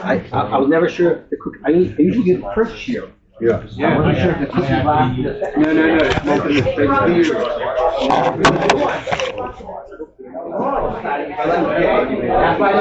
I was never sure if the cookie. I usually get the first shear. Yeah. I wasn't sure if the cookie box. No. It's smoking the steak. That's why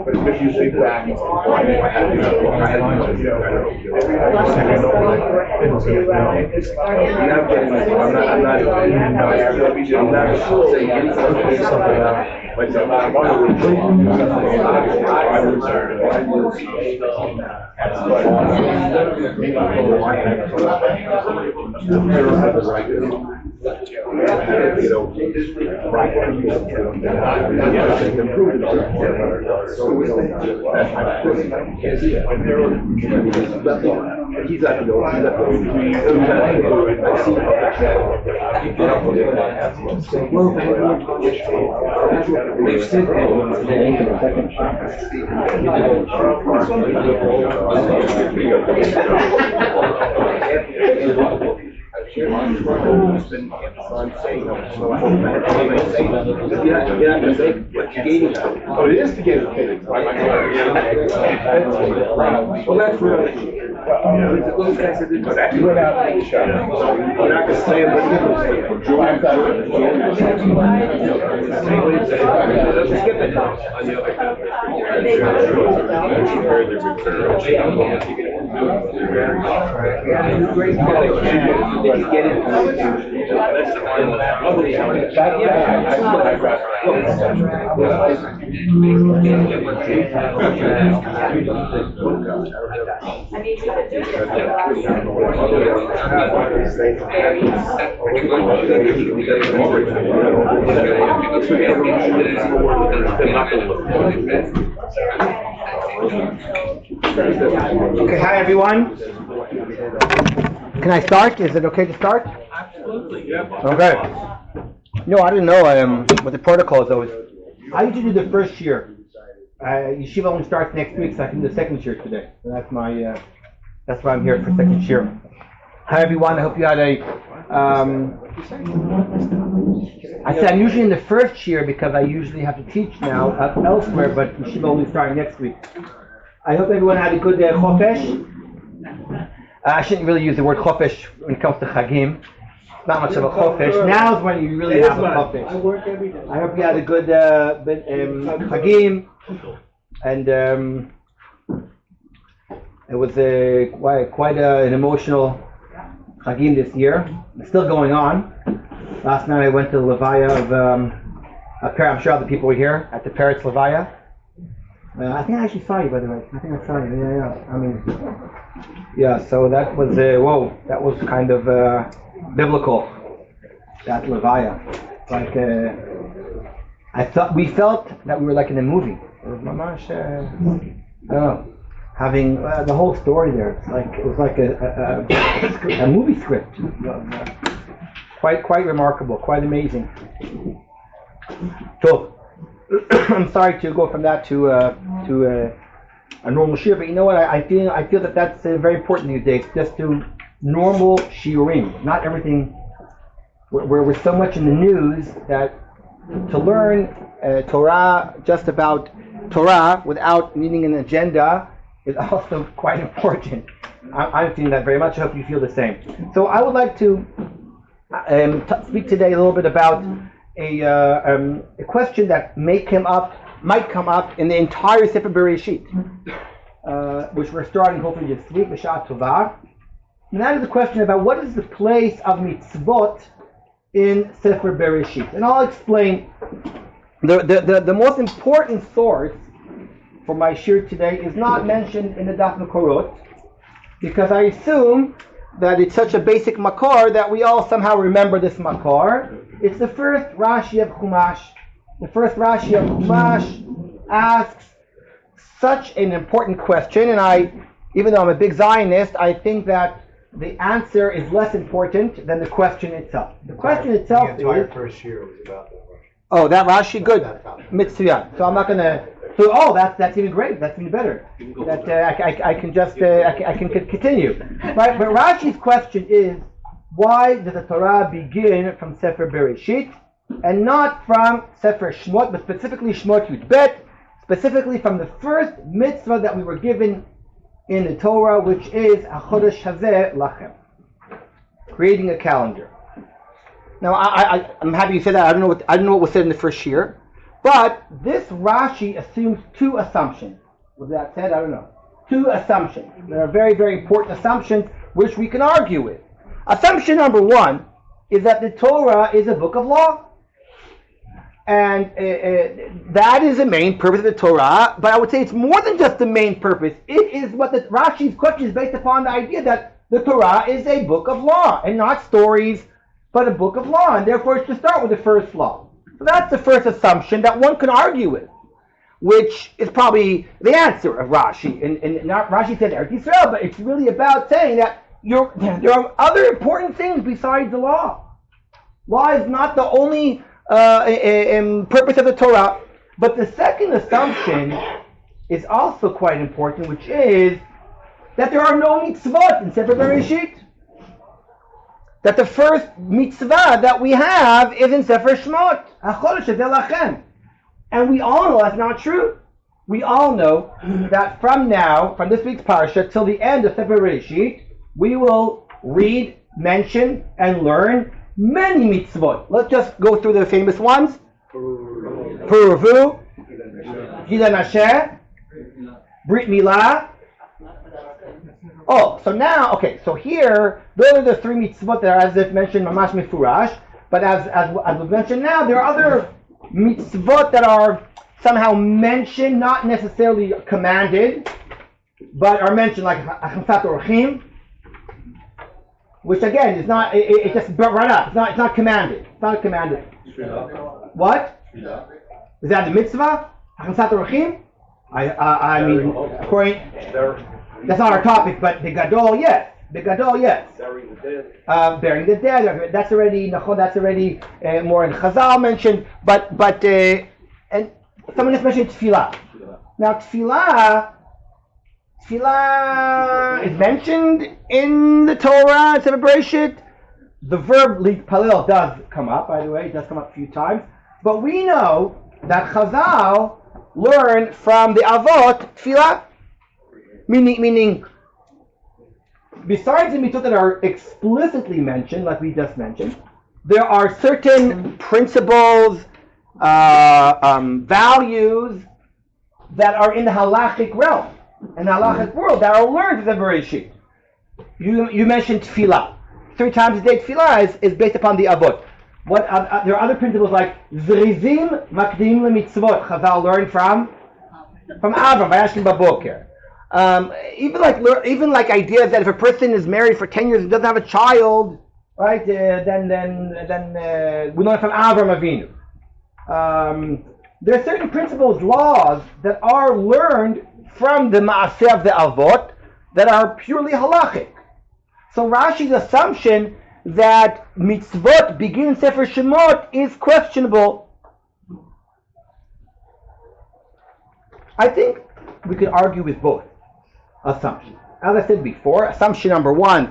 If you think back, Oh, it is to get it. Well, that's really. Those guys are doing that. You went out and shot. We're not going to say it, but let's skip it now. Okay, hi everyone. Can I start? Is it okay to start? Absolutely, yeah. Okay. No, I didn't know what the protocol is always. I usually do the first year. Yeshiva only starts next week, so I can do the second year today. So that's why I'm here for second year. Hi everyone. I hope you had I said I'm usually in the first year because I usually have to teach now elsewhere, but Yeshiva only starting next week. I hope everyone had a good chofesh. I shouldn't really use the word chofesh when it comes to chagim. It's not much of a chofesh. Now is when you really have a chofesh. I work every day. I hope you had a good chagim, and it was quite an emotional chagim this year. It's still going on. Last night I went to the levaya of I'm sure other people were here at the Parrots levaya. I think I actually saw you, by the way. I think I saw you. Yeah. So that was that was kind of biblical. That levaya, like we felt that we were like in a movie. It was mamash, I don't know, having the whole story there. It was like a movie script. Quite remarkable, quite amazing. So. I'm sorry to go from that to a normal shiur, but you know what? I feel that that's very important these days. Just do normal shiurim, not everything. We're so much in the news that to learn Torah, just about Torah, without needing an agenda, is also quite important. I'm feeling that very much. I hope you feel the same. So I would like to speak today a little bit about a question that might come up in the entire Sefer Bereshit, which we're starting hopefully this week, B'Sha'at Tovah. And that is the question about what is the place of mitzvot in Sefer Bereshit. And I'll explain. The most important source for my shiur today is not mentioned in the Daf Mekorot, because I assume that it's such a basic makor that we all somehow remember this makor. It's the first Rashi of Chumash. The first Rashi of Chumash asks such an important question, and even though I'm a big Zionist, I think that the answer is less important than the question itself. The question itself The entire is... first year was about that. Oh, that Rashi? Good. That topic. Mitzvah. So I'm not going to... So, that's even great. That's even better. That I can just... I can continue. Right? But Rashi's question is, why does the Torah begin from Sefer Bereshit and not from Sefer Shmot, but specifically Shmot Yud Bet, specifically from the first mitzvah that we were given in the Torah, which is HaChodesh Hazeh Lachem, creating a calendar. Now, I'm happy you said that. I don't know what was said in the first year, but this Rashi assumes two assumptions. With that said, I don't know. Two assumptions. There are very, very important assumptions which we can argue with. Assumption number one is that the Torah is a book of law. And that is the main purpose of the Torah, but I would say it's more than just the main purpose. It is what the Rashi's question is based upon, the idea that the Torah is a book of law, and not stories, but a book of law, and therefore it's to start with the first law. So that's the first assumption that one can argue with, which is probably the answer of Rashi. And not Rashi said Eretz Yisrael, but it's really about saying that there are other important things besides the law. Law is not the only purpose of the Torah. But the second assumption is also quite important, which is that there are no mitzvot in Sefer Bereshit. That the first mitzvah that we have is in Sefer Shmot, HaChodesh Hazeh Lachem. And we all know that's not true. We all know that from this week's Parsha till the end of Sefer Bereshit, we will read, mention, and learn many mitzvot. Let's just go through the famous ones. Puruvu, Gidan Asher, Brit Milah. Oh, so here, those are the three mitzvot that are, as if mentioned, Mamash Mefurash. But as we've mentioned now, there are other mitzvot that are somehow mentioned, not necessarily commanded, but are mentioned, like Achasat Orchim, which again is not. It just brought right up. It's not commanded. It's not commanded. What? Is that the mitzvah? Achasat Orchim? I mean, according. That's not our topic, but the Gadol, yes. The Gadol, yes. Burying the dead. That's already more in Chazal mentioned. But and someone just mentioned Tefillah. Now Tefillah is mentioned in the Torah, Sefer Bereshit. The verb Litpalel does come up, by the way. It does come up a few times. But we know that Chazal learned from the Avot Tefillah. Meaning, besides the mitzvot that are explicitly mentioned, like we just mentioned, there are certain principles, values that are in the halachic realm, in the halachic world, that are learned from the Bereshit. You mentioned tefillah. 3 times a day tefillah is based upon the avot. There are other principles like zrizim makdim lemitzvot. Chazal learned from Avram, Vayashkim Baboker. Even like ideas that if a person is married for 10 years and doesn't have a child, right? Then we learn from Avram Avinu. There are certain principles, laws that are learned from the Maaseh of the Avot that are purely halachic. So Rashi's assumption that mitzvot begin in Sefer Shemot is questionable. I think we could argue with both assumptions. As I said before, assumption number one,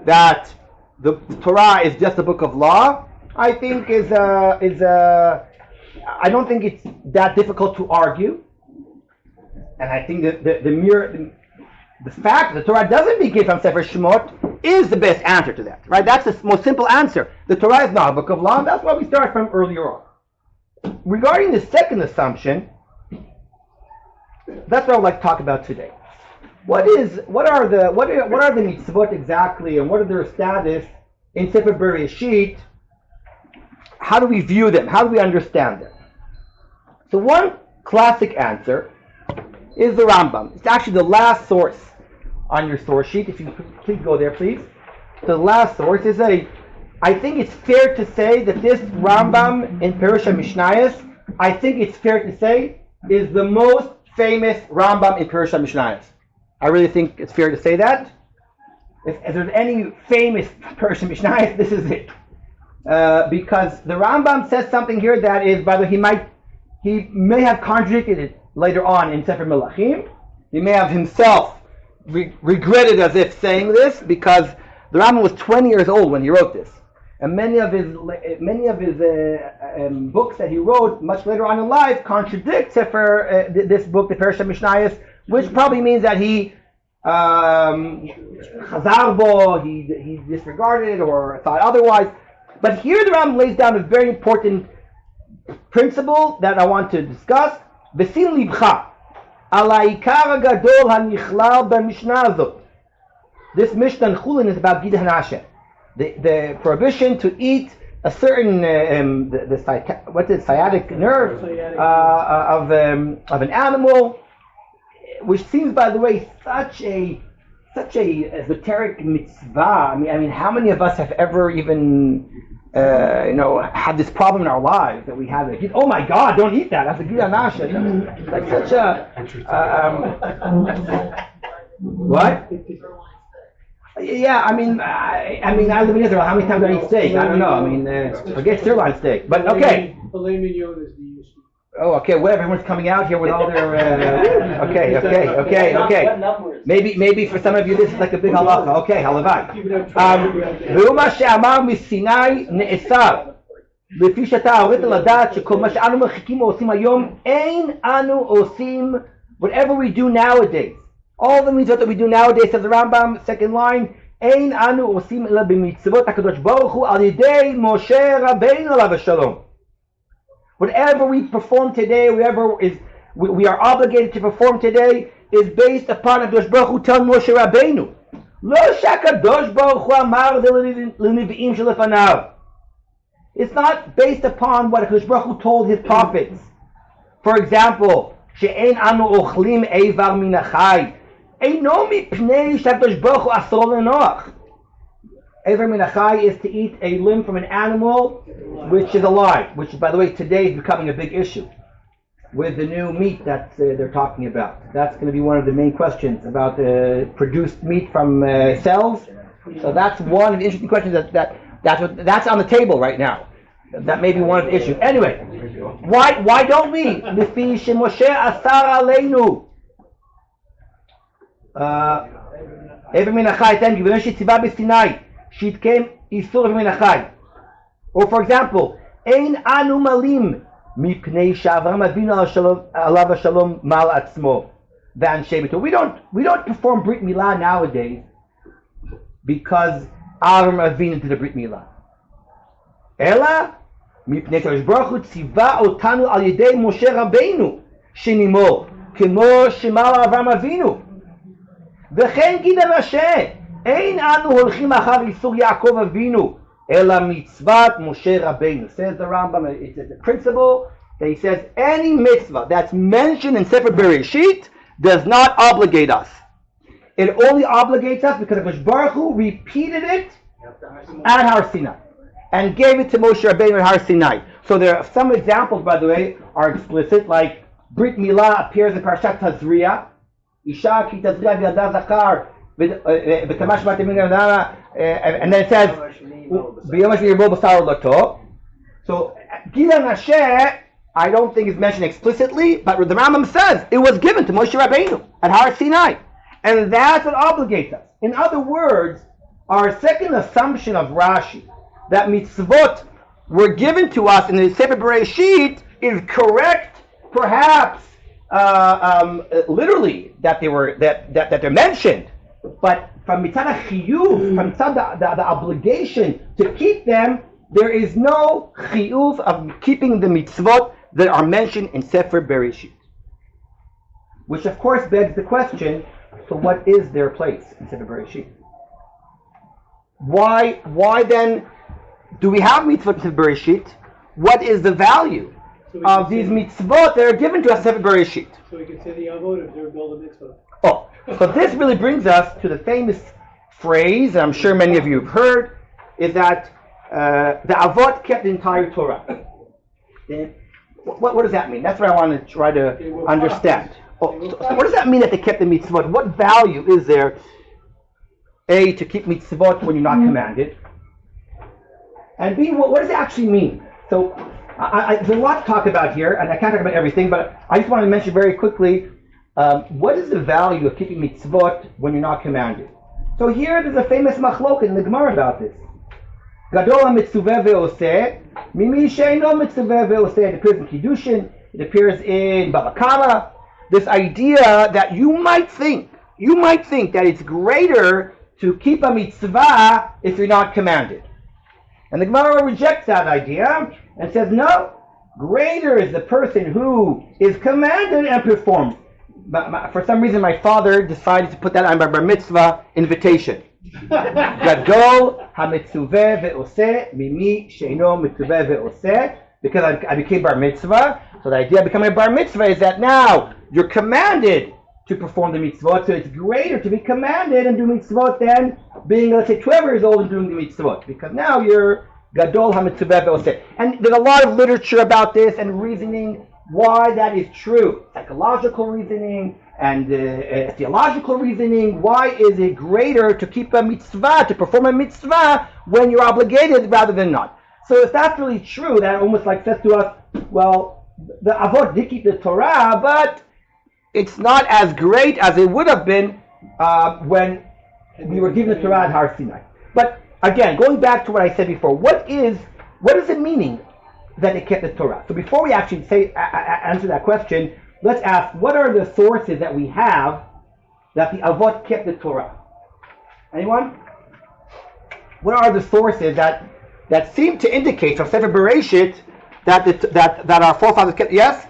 that the Torah is just a book of law, I think I don't think it's that difficult to argue. And I think that the fact that the Torah doesn't begin from Sefer Shemot is the best answer to that, right? That's the most simple answer. The Torah is not a book of law, and that's why we start from earlier on. Regarding the second assumption, that's what I would like to talk about today. What are the mitzvot exactly, and what are their status in Sefer Bereshit? How do we view them? How do we understand them? So one classic answer is the Rambam. It's actually the last source on your source sheet. If you please go there, please. The last source is a I think it's fair to say that this Rambam in Parshu Mishnayos, I think it's fair to say, is the most famous Rambam in Parshu Mishnayos. I really think it's fair to say that. If there's any famous Parshu Mishnayos, this is it. Because the Rambam says something here that is, by the way, he may have contradicted it later on in Sefer Melachim. He may have himself regretted as if saying this, because the Rambam was 20 years old when he wrote this, and many of his books that he wrote much later on in life contradict Sefer this book, the Parshu Mishnayos, which probably means that he chazar he disregarded it or thought otherwise. But here the Rambam lays down a very important principle that I want to discuss. V'sim libcha al ha'ikar hagadol hanichlal b'mishnah azot. This Mishnah in Chulin is about Gid Hanashe, the prohibition to eat a certain sciatic nerve of an animal, which seems, by the way, such a esoteric mitzvah. I mean, how many of us have ever even had this problem in our lives that we have? Oh my God, don't eat that. That's a Gid Hanashe. Like such a what? Yeah, I mean, I live in Israel. How many times do I eat steak? I don't know. I mean, forget sirloin steak. But okay. Filet mignon is the issue. Oh, okay. Whatever. Everyone's coming out here with all their. Okay. Maybe for some of you this is like a big halacha. Okay, halavai. Ve'uma she'amar misinai ne'esar. לפי שאתה הורית לדעת שכל מה שאנו מרחיקים ועושים היום אין אנו עושים whatever we do nowadays. All the mitzvot that we do nowadays, says the Rambam, second line, Ein anu osim ela b'mitzvot HaKadosh Baruch Hu al yedei Moshe Rabbeinu alav shalom. Whatever we perform today, whatever we are obligated to perform today, is based upon HaKadosh Baruch Hu telling Moshe Rabbeinu. Lo shakadosh Baruch Hu amar l'nevi'im shelefanav. It's not based upon what HaKadosh Baruch Hu told his prophets. For example, she'ein anu ochlim eivar min achai. Eino mipnei shakadosh Baruch Hu asor leNoach. Eivar min achai is to eat a limb from an animal which is alive, which, by the way, today is becoming a big issue with the new meat that they're talking about. That's going to be one of the main questions about produced meat from cells. So that's one of the interesting questions that's on the table right now. That may be one of the issues. Anyway, why don't we? Lefi shemoshe asar aleinu. Eivar min achai, thank you. V'no shetzivah b'Sinai, shitkem isur eivar min achai. Or for example, ein anu malim mipnei she'Avraham Avinu alav shalom mal atzmo v'anshei bito. We don't perform Brit Milah nowadays because Avraham Avinu did a Brit Milah. Ela mipnei HaKadosh Baruch Hu tziva otanu al yedei Moshe Rabbeinu shenimor kemo shemal Avraham Avinu v'chen Gid Hanashe ein anu holchim achar isur Yaakov Avinu ela mitzvat Moshe Rabbeinu. Says the Rambam, it's a principle that he says any mitzvah that's mentioned in Sefer Bereshit does not obligate us. It only obligates us because HaKadosh Baruch Hu repeated it at Har Sinai and gave it to Moshe Rabbeinu at Har Sinai. So there are some examples, by the way, are explicit, like Brit Milah appears in Parshat Tazria. Isha ki Tazria v'yada zachar v'kamash b'atemin and then it says v'yomash v'yirbo b'sar lato. So Gid Hanashe, I don't think is mentioned explicitly, but the Rambam says it was given to Moshe Rabbeinu at Har Sinai, and that's what obligates us. In other words, our second assumption of Rashi, that mitzvot were given to us in the Sefer Bereshit, is correct, perhaps literally that they're mentioned, but from mitzad chiyuv, from mitzad the obligation to keep them, there is no chiyuv of keeping the mitzvot that are mentioned in Sefer Bereshit. Which of course begs the question, so what is their place in Sefer Bereshit? Why then do we have mitzvot in Sefer Bereshit? What is the value of these mitzvot that are given to us in Sefer Bereshit? So we can say the avot if they're build a mitzvah. Oh, so this really brings us to the famous phrase, and I'm sure many of you have heard, is that the Avot kept the entire Torah. What does that mean? That's what I want to try to understand. So what does that mean that they kept the mitzvot? What value is there, A, to keep mitzvot when you're not commanded? And B, what does it actually mean? So there's a lot to talk about here, and I can't talk about everything, but I just want to mention very quickly, what is the value of keeping mitzvot when you're not commanded? So here there's a famous machlok in the Gemara about this. Gadol ha-mitzuveh ve'oseh, mimi she'eino mitzuveh ve'oseh. It appears in Kiddushin, it appears in Baba Kama. This idea that you might think that it's greater to keep a mitzvah if you're not commanded. And the Gemara rejects that idea and says, no, greater is the person who is commanded and performs. For some reason, my father decided to put that on my bar mitzvah invitation. Gadol ha-mitzuveh ve'oseh mimi she'eino mitzuveh ve'oseh. Because I became bar mitzvah. So the idea of becoming a bar mitzvah is that now you're commanded to perform the mitzvot. So it's greater to be commanded and do mitzvot than being, let's say, 12 years old and doing the mitzvot. Because now you're gadol ha-mitzuveh ve'oseh. And there's a lot of literature about this and reasoning why that is true. Psychological reasoning and theological reasoning. Why is it greater to keep a mitzvah, to perform a mitzvah when you're obligated rather than not? So if that's really true, that almost like says to us, well, the Avot did keep the Torah, but it's not as great as it would have been when we were given the Torah at Har Sinai. But again, going back to what I said before, what is it meaning that they kept the Torah? So before we actually answer that question, let's ask, what are the sources that we have that the Avot kept the Torah? Anyone? What are the sources that seem to indicate from Sefer Bereshit that our forefathers kept? Yes?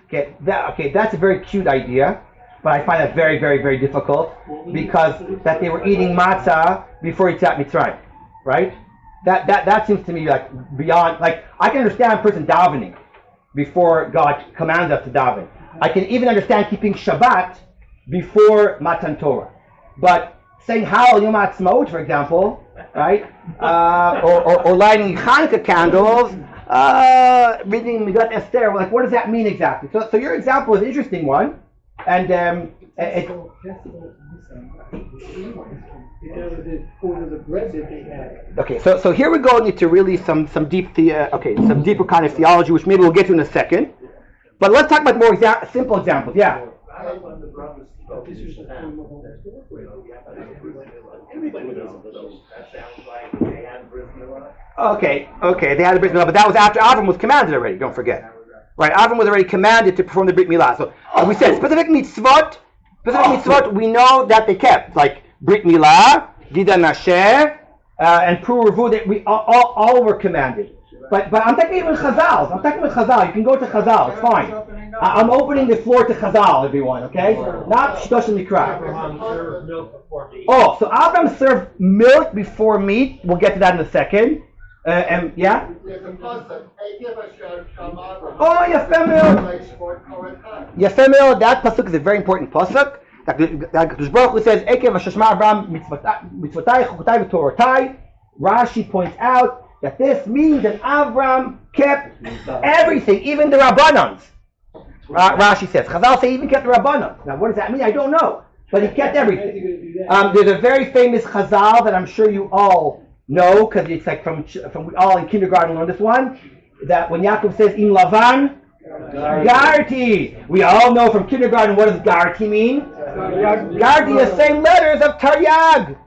Okay, that's a very cute idea, but I find that very, very, very difficult because that they were eating matzah before Yetziat Mitzrayim, right? That seems to me like beyond. Like I can understand a person davening before God commands us to daven. I can even understand keeping Shabbat before Matan Torah, but saying Hallel Yom Ha'atzmaut, for example, right? Or lighting Hanukkah candles, reading Megillat Esther. Like, what does that mean exactly? So your example is an interesting one, and okay. So here we're going into really some deeper kind of theology, which maybe we'll get to in a second. But let's talk about more simple examples. Yeah. Okay, they had a Brit Milah, but that was after Avram was commanded already, don't forget. Right, Avram was already commanded to perform the Brit Milah. So we said specific mitzvot, we know that they kept, like Brit Milah, Gida Nasher, and Pru Revu, that we all were commanded. But I'm talking with Chazal. You can go to Chazal. It's fine. I'm opening the floor to Chazal, everyone. Okay? Not Shtosh and Mikra. Oh, so Abraham served milk before meat. We'll get to that in a second. And yeah. Oh, Yafeh Meod. That pasuk is a very important pasuk. That Baruch Hu says, "Ekev Hashashma Abraham mitzvotai chukotai v'torotai." Rashi points out that this means that Avram kept everything, even the Rabbanans. Rashi says. Chazal say he even kept the Rabbanans. Now what does that mean? I don't know. But he kept everything. There's a very famous Chazal that I'm sure you all know, because it's like from we all in kindergarten learned this one, that when Yaakov says, Im Lavan, Garti. We all know from kindergarten what does Garti mean? Garti is the same letters of Taryag.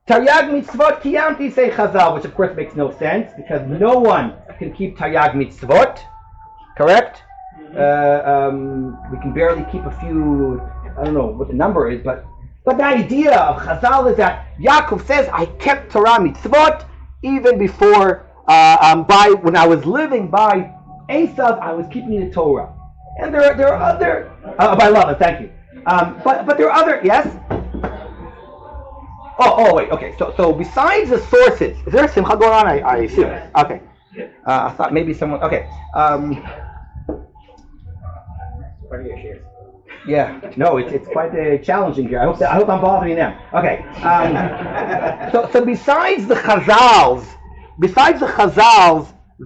Taryag mitzvot kiyamti, say Chazal, which of course makes no sense because no one can keep Taryag mitzvot. Correct? We can barely keep a few. I don't know what the number is, but the idea of Chazal is that Yaakov says, "I kept Torah mitzvot even before when I was living by Esav, I was keeping the Torah." And there are other by love. Thank you. But there are other yes. Oh, wait, okay, so besides the sources, is there a simcha going on? I assume. Okay. I thought maybe someone, okay. What are your shares? Yeah, no, it's quite challenging here. I hope I'm bothering them. Okay. So besides the Chazals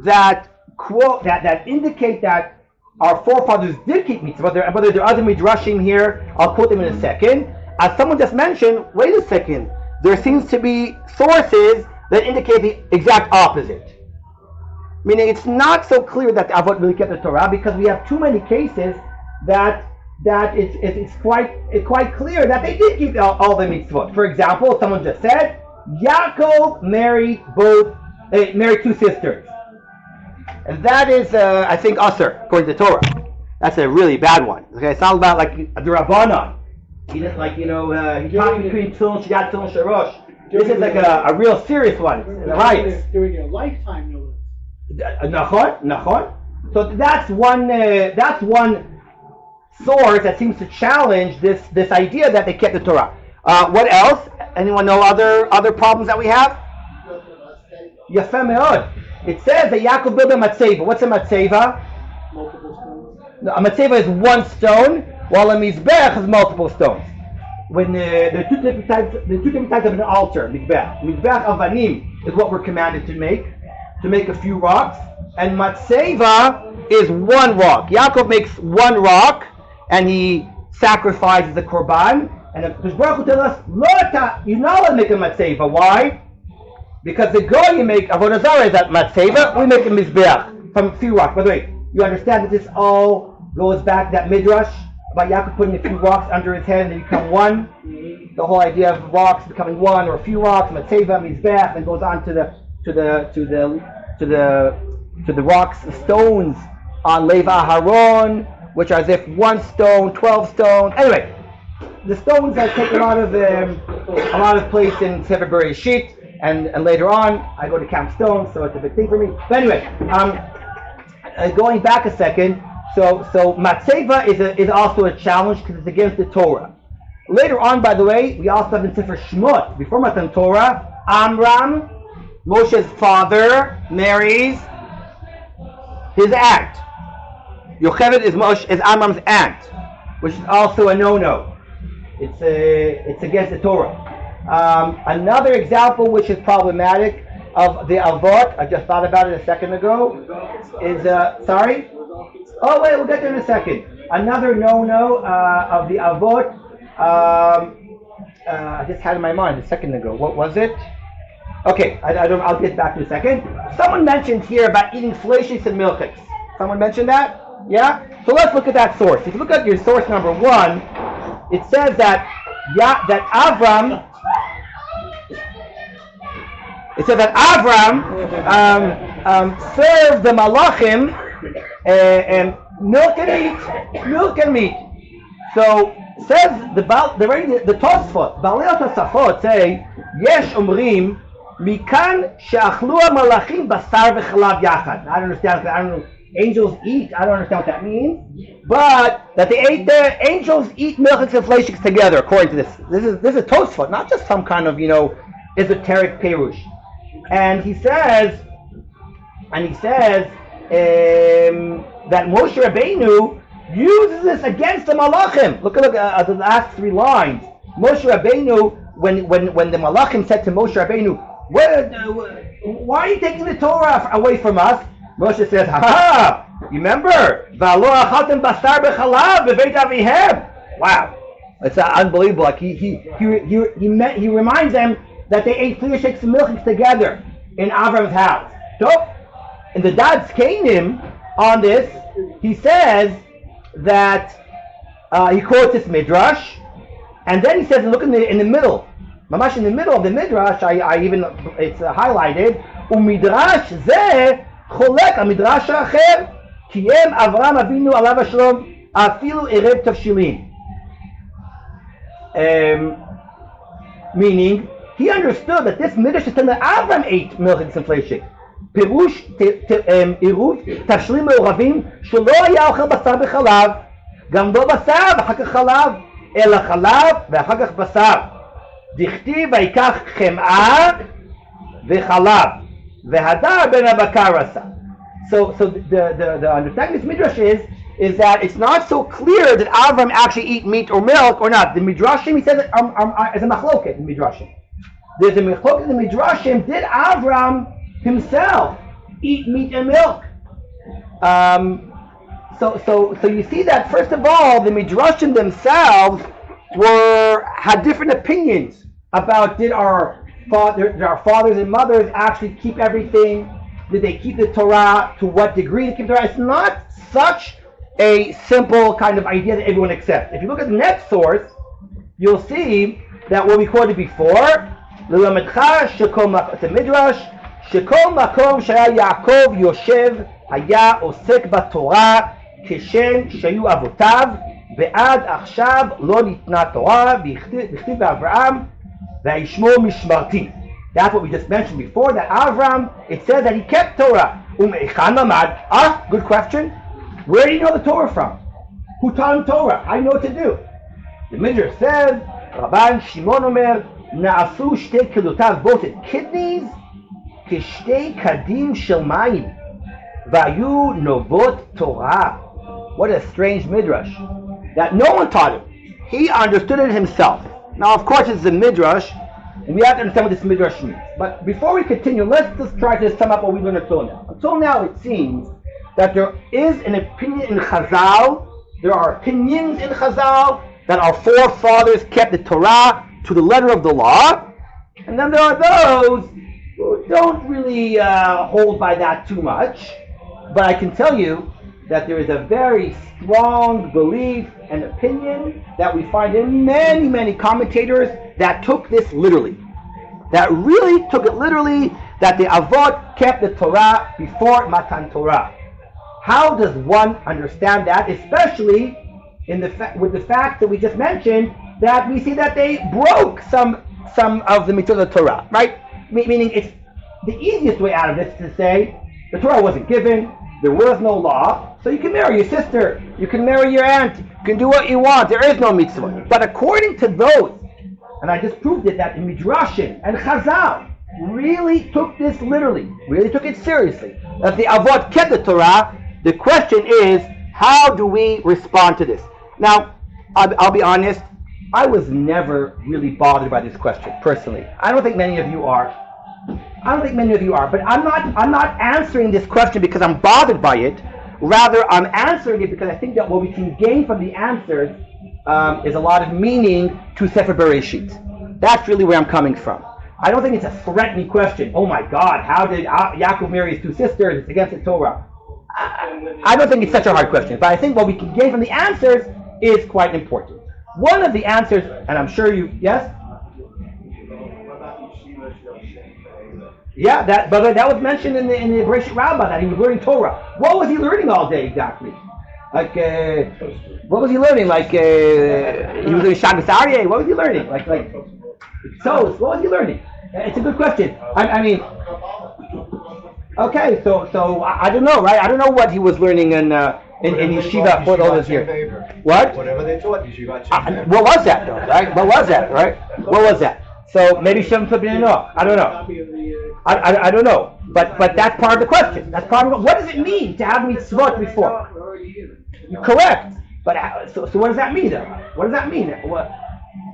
that quote that indicate that our forefathers did keep mitzvot, whether there are other midrashim here, I'll quote them in a second. As someone just mentioned, wait a second, there seems to be sources that indicate the exact opposite. Meaning it's not so clear that the Avot really kept the Torah, because we have too many cases that it's quite clear that they did keep all the mitzvot. For example, someone just said, Yaakov married two sisters. And that is, I think, Asur, according to the Torah. That's a really bad one. Okay, it's not about like the Rabbanon. He didn't he talked between Tul, Shidat, Tul, and Sharosh. This is like a real serious one. Right. During your lifetime, no less. Nachon. So that's one source that seems to challenge this idea that they kept the Torah. What else? Anyone know other problems that we have? Yafeh me'od. It says that Yaakov built a matzeva. What's a matzeva? Multiple stones. No, a matzeva is one stone, while a mizbech has multiple stones. When there are two different types of an altar, mizbech. Mizbech avanim is what we're commanded to make a few rocks, and matzeva is one rock. Yaakov makes one rock, and he sacrifices the korban. And the Baruch Hu tells us, you're not allowed to make a matzeva. Why? Because the goy you make avodah zarah is at matzeva, we make a mizbeach from a few rocks. By the way, you understand that this all goes back, that midrash about Yaakov putting a few rocks under his head and they become one. The whole idea of rocks becoming one, or a few rocks, matzeva, mizbeach, and goes on to the rocks, the stones on Leva Aharon, which are as if one stone, 12 stones. Anyway, the stones that take a lot of place in Sefer Bereshit. And later on, I go to count stones, so it's a big thing for me. But anyway, going back a second, so matzeva is also a challenge because it's against the Torah. Later on, by the way, we also have in Sefer Shmot, before Matan Torah, Amram, Moshe's father, marries his aunt. Yocheved is Amram's aunt, which is also a no-no. It's against the Torah. Another example which is problematic of the Avot, I just thought about it a second ago, is, sorry? Oh wait, we'll get there in a second. Another no-no of the Avot, I just had in my mind a second ago. What was it? Okay, I'll get back to a second. Someone mentioned here about eating fleishiks and milchiks. Someone mentioned that? Yeah? So let's look at that source. If you look at your source number 1, it says that Avram served the Malachim milk and meat. So says the Tosfot, Baalei Tosafot say, Yesh Omrim Mikan she'achlu Malachim basar v'chalav yachad. I don't know. Angels eat. I don't understand what that means. But that the angels eat milchiks and fleishiks together, according to this. This is Tosfot, not just some kind of esoteric perush. And he says that Moshe Rabbeinu uses this against the Malachim. Look at the last 3 lines. Moshe Rabbeinu, when the Malachim said to Moshe Rabbeinu, why are you taking the Torah away from us? Moshe says, remember, wow, it's unbelievable. Like he reminds them that they ate fleishiks and milchiks together in Avram's house. So, in the Dad's Kainim on this, he says that he quotes this midrash, and then he says, look in the middle, mamash in the middle of the midrash, it's highlighted, umidrash zeh cholek המדרש האחר קיים אברהם אבינו עליו השלום אפילו ערב תבשילים. Meaning, he understood that this midrash is saying that Avram ate milchiks and fleishiks. פירוש עירוב תבשילים מעורבים שלא היה אוכל בשר בחלב, גם לא בשר ואחר כך חלב, אלא חלב ואחר כך בשר. דכתיב ויקח חמאה וחלב. So the understanding of this midrash is is that it's not so clear that Avram actually eat meat or milk or not. The Midrashim, he says, it's a machloket in Midrashim. There's a machloket in the Midrashim. Did Avram himself eat meat and milk? So you see that, first of all, the Midrashim themselves had different opinions about did our fathers and mothers actually keep everything? Did they keep the Torah? To what degree they keep the Torah? It's not such a simple kind of idea that everyone accepts. If you look at the next source, you'll see that what we quoted before, it's a midrash, שכל מקום שהיה יעקב יושב היה עוסק בתורה כשם שהיו אבותיו ועד עכשיו לא ניתנה תורה וכתיב באברהם וישמור משמרתי. That's what we just mentioned before, that Avram, it says that he kept Torah. Good question. Where do you know the Torah from? Who taught him Torah? I know what to do. The Midrash says, Rabban Shimon Omer, נעשו שתי כלותיו, both his kidneys, כשתי קדים של מים, והיו נובות תורה. What a strange Midrash. That no one taught him. He understood it himself. Now, of course, it's a Midrash, and we have to understand what this Midrash means. But before we continue, let's just try to sum up what we learned until now. Until now, it seems that there is an opinion in Chazal, there are opinions in Chazal, that our forefathers kept the Torah to the letter of the law, and then there are those who don't really hold by that too much. But I can tell you that there is a very strong belief and opinion that we find in many, many commentators that took this literally. That really took it literally, that the Avot kept the Torah before Matan Torah. How does one understand that, especially with the fact that we just mentioned that we see that they broke some of the mitzvot of the Torah, right? Meaning, it's the easiest way out of this to say the Torah wasn't given, there was no law, so you can marry your sister, you can marry your aunt, you can do what you want, there is no mitzvah. But according to those, and I just proved it, that in Midrashim and Chazal really took this literally, really took it seriously, that the Avot kept the Torah. The question is, how do we respond to this? Now, I'll be honest, I was never really bothered by this question, personally. I don't think many of you are. But I'm not answering this question because I'm bothered by it. Rather, I'm answering it because I think that what we can gain from the answers is a lot of meaning to Sefer Bereshit. That's really where I'm coming from. I don't think it's a threatening question. Oh my God, how did Yaakov marry his two sisters? It's against the Torah. I don't think it's such a hard question. But I think what we can gain from the answers is quite important. One of the answers, and I'm sure you, yes? Yeah, that was mentioned in the Bereshit Rabbah, that he was learning Torah. What was he learning all day exactly? Like, what was he learning? Like, he was learning Shabbos Aryeh. What was he learning? So what was he learning? It's a good question. I mean, okay, so I don't know, right? I don't know what he was learning in yeshiva for all those years. What? Whatever they taught yeshiva. What was that, though? Right? What was that? Right? What was that? So maybe Shem Tzibin Noach. I don't know. I don't know. But that's part of the question. That's part of what does it mean to have mitzvot before? Correct. But so what does that mean, then? What does that mean?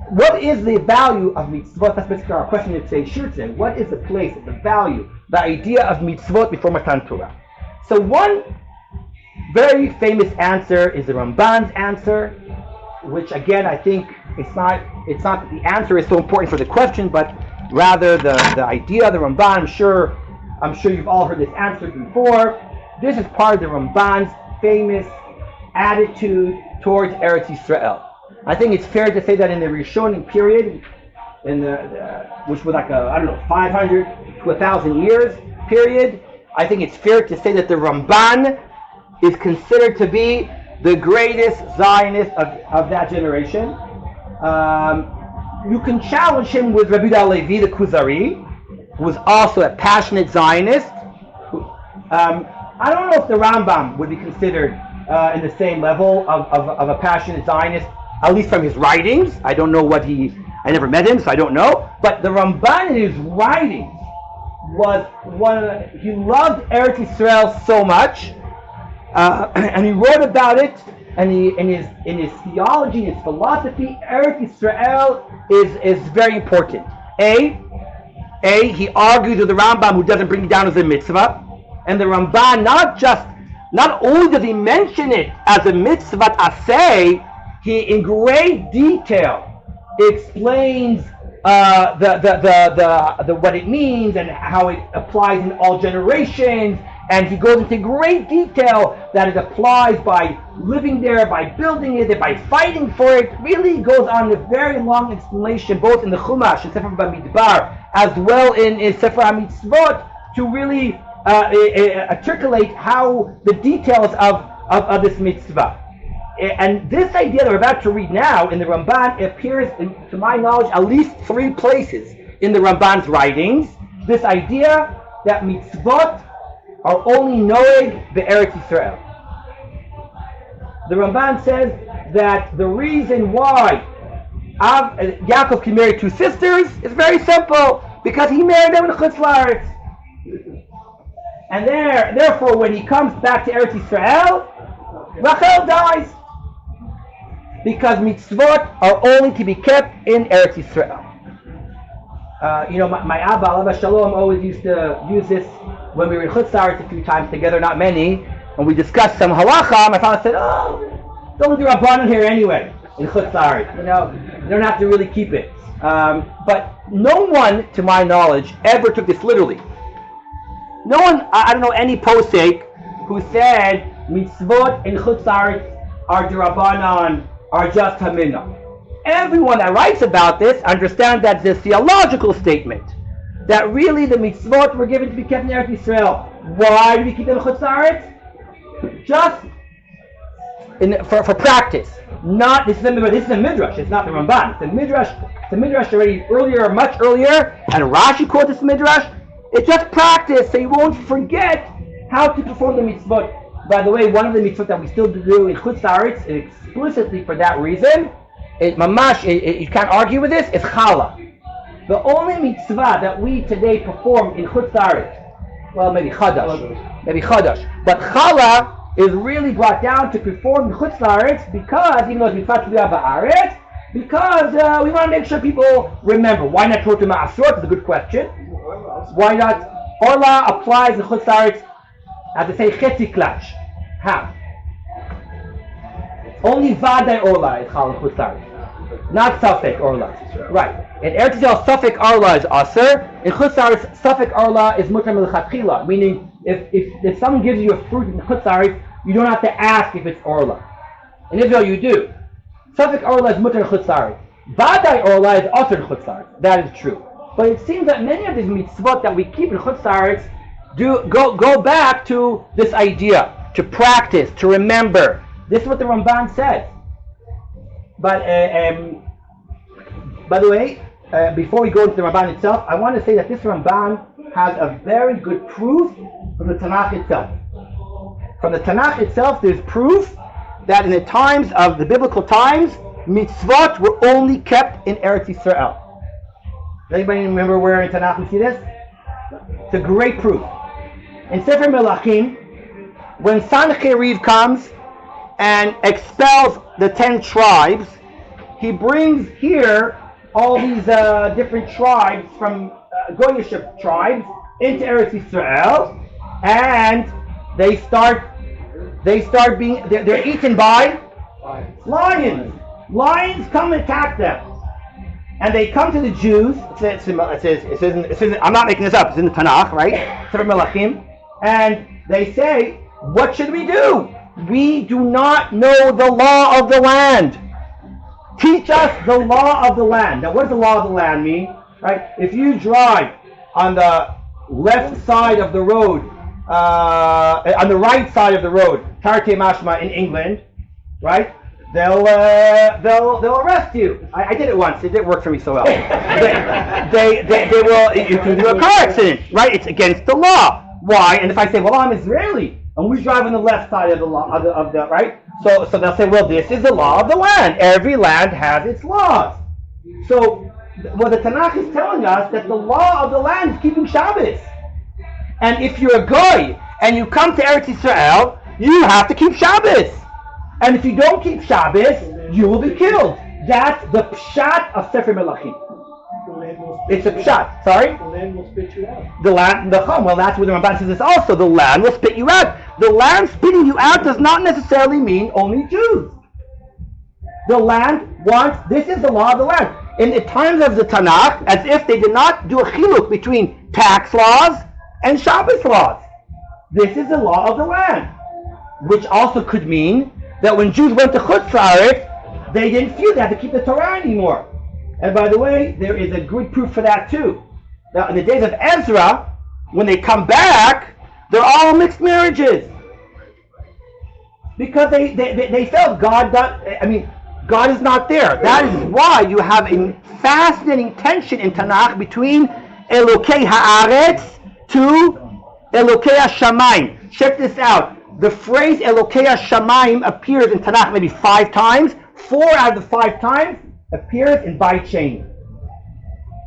What is the value of mitzvot? That's basically our question today. Sure, today. What is the place, the value, the idea of mitzvot before Matan Torah? So one very famous answer is the Ramban's answer, which again I think it's not that the answer is so important for the question, but rather the idea of the Ramban. I'm sure you've all heard this answer before. This is part of the Ramban's famous attitude towards Eretz Yisrael. I think it's fair to say that in the Rishonim period, which was like 500 to 1,000 years period, I think it's fair to say that the Ramban is considered to be the greatest Zionist of that generation. You can challenge him with Rabbi Levi the Kuzari, who was also a passionate Zionist. I don't know if the Rambam would be considered in the same level of a passionate Zionist, at least from his writings. I don't know I never met him, so I don't know. But the Ramban in his writings was he loved Eretz Yisrael so much. and he wrote about it. And in his theology, his philosophy, Eretz Yisrael is very important. He argues with the Rambam, who doesn't bring it down as a mitzvah, and the Ramban not only does he mention it as a mitzvah aseh, he in great detail explains the what it means and how it applies in all generations, and he goes into great detail that it applies by living there, by building it, by fighting for it. Really goes on a very long explanation, both in the Chumash and Sefer Bamidbar, as well in Sefer HaMitzvot, to really articulate how the details of this mitzvah. And this idea that we're about to read now in the Ramban appears, to my knowledge, at least 3 places in the Ramban's writings. This idea that mitzvot are only noeg be'eretz Yisrael. The Ramban says that the reason why Yaakov can marry 2 sisters is very simple, because he married them in Chutz La'aretz. And therefore, when he comes back to Eretz Yisrael, Rachel dies, because mitzvot are only to be kept in Eretz Yisrael. My Abba, Alav Shalom, always used to use this when we were in Chutz La'aretz a few times together, not many, and we discussed some halacha. My father said, don't do Rabbanan here anyway, in Chutz La'aretz. You don't have to really keep it. But no one, to my knowledge, ever took this literally. No one, I don't know any posek who said mitzvot in Chutz La'aretz are d'Rabbanan, are just Hamina. Everyone that writes about this understands that it's a theological statement, that really the mitzvot were given to be kept in Eretz Yisrael. Why do we keep them in Chutz La'aretz? Just for practice. This is a midrash. It's not the Ramban. It's a midrash. It's a midrash already earlier, much earlier, and Rashi quotes this midrash. It's just practice, so you won't forget how to perform the mitzvot. By the way, one of the mitzvot that we still do in Chutz La'aretz, explicitly for that reason, you can't argue with this, is challah. The only mitzvah that we today perform in Chutz La'aretz, well, maybe chadash, but challah is really brought down to perform in Chutz La'aretz because, even though it's mitzvah to be ba'aretz, because we want to make sure people remember. Why not Torah Ma'asrot? Is a good question. Why not? Orla applies in Chutz La'aretz, as they say, chetzi klach, half. Only Vadai Orla is Chal in Chutz La'aretz, not Safek Orla. Right. In Eretz Yisrael, Safek Orla is Aser. In Chutz La'aretz, Safek Orla is Mutar Melchatchila, meaning if someone gives you a fruit in Chutz La'aretz, you don't have to ask if it's Orla. In Israel, you do. Safek Orla is Mutar Chutz La'aretz. Vadai Orla is Aser in Chutz La'aretz. That is true. But it seems that many of these mitzvot that we keep in Chutz La'aretz go back to this idea, to practice, to remember. This is what the Ramban says. But by the way, before we go into the Ramban itself, I want to say that this Ramban has a very good proof from the Tanakh itself. From the Tanakh itself, there's proof that in the times of the biblical times, mitzvot were only kept in Eretz Yisrael. Does anybody remember where in Tanakh we see this? It's a great proof. In Sefer Melachim, when Sancheriv comes and expels the 10 tribes, he brings here all these different tribes from Goyish tribes into Eretz Yisrael, and they're eaten by lions. Lions come and attack them. And they come to the Jews. It says, I'm not making this up, it's in the Tanakh, right? Sefer Melachim. And they say, what should we do? We do not know the law of the land. Teach us the law of the land. Now, what does the law of the land mean? Right? If you drive on the left side of the road, on the right side of the road, Tarte Mashma in England, right? They'll arrest you. I did it once. It didn't work for me so well. they will. You can do a car accident, right? It's against the law. Why? And if I say, well, I'm Israeli, and we drive on the left side of the law, of the right? So they'll say, well, this is the law of the land. Every land has its laws. So what the Tanakh is telling us, that the law of the land is keeping Shabbos. And if you're a goy and you come to Eretz Yisrael, you have to keep Shabbos. And if you don't keep Shabbos, you will be killed. That's the pshat of Sefer Melachim. It's a pshat. Sorry? The land will spit you out. Well, that's what the Ramban says. This also, the land will spit you out. The land spitting you out does not necessarily mean only Jews. The land wants. This is the law of the land. In the times of the Tanakh, as if they did not do a chiluk between tax laws and Shabbos laws. This is the law of the land, which also could mean that when Jews went to Chutz La'aretz, they didn't feel they had to keep the Torah anymore. And by the way, there is a good proof for that too. Now, in the days of Ezra, when they come back, they're all mixed marriages. Because they felt God is not there. That is why you have a fascinating tension in Tanakh between Elokei Haaretz to Elokei Hashamayim. Check this out. The phrase Elokei Hashamayim appears in Tanakh maybe 5 times. 4 out of the 5 times appears in Beit Sheni.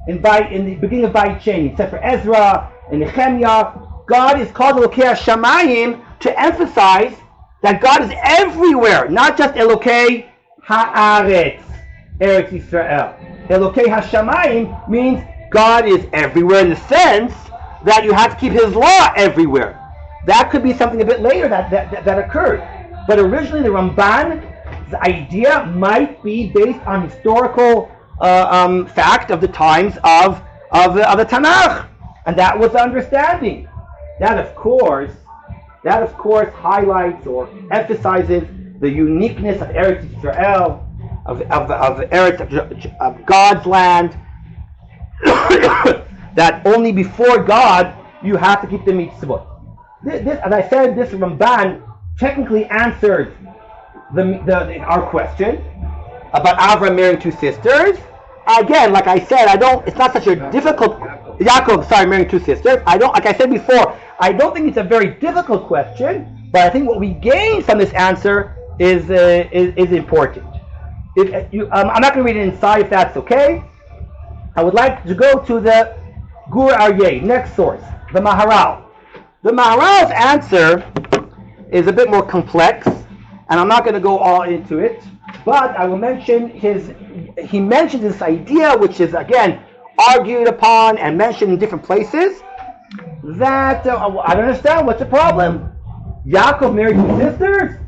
In the beginning of Beit Sheni, except for Ezra and Nehemiah, God is called Elokei Hashamayim to emphasize that God is everywhere, not just Elokei Haaretz, Eretz Yisrael. Elokei Hashamayim means God is everywhere in the sense that you have to keep His law everywhere. That could be something a bit later that occurred. But originally the Ramban's idea might be based on historical fact of the times of the Tanakh. And that was the understanding. That of course highlights or emphasizes the uniqueness of Eretz Yisrael, of God's land, that only before God you have to keep the mitzvot. This, as I said, this Ramban technically answers our question about Avram marrying 2 sisters. Again, like I said, it's not such a difficult. Yaakov, marrying 2 sisters. Like I said before, I don't think it's a very difficult question, but I think what we gain from this answer is important. I'm not going to read it inside if that's okay. I would like to go to the Gur Aryeh, next source, the Maharal. The Maharal's answer is a bit more complex, and I'm not going to go all into it, but I will mention he mentions this idea, which is again argued upon and mentioned in different places, that I don't understand, what's the problem? Yaakov married 2 sisters?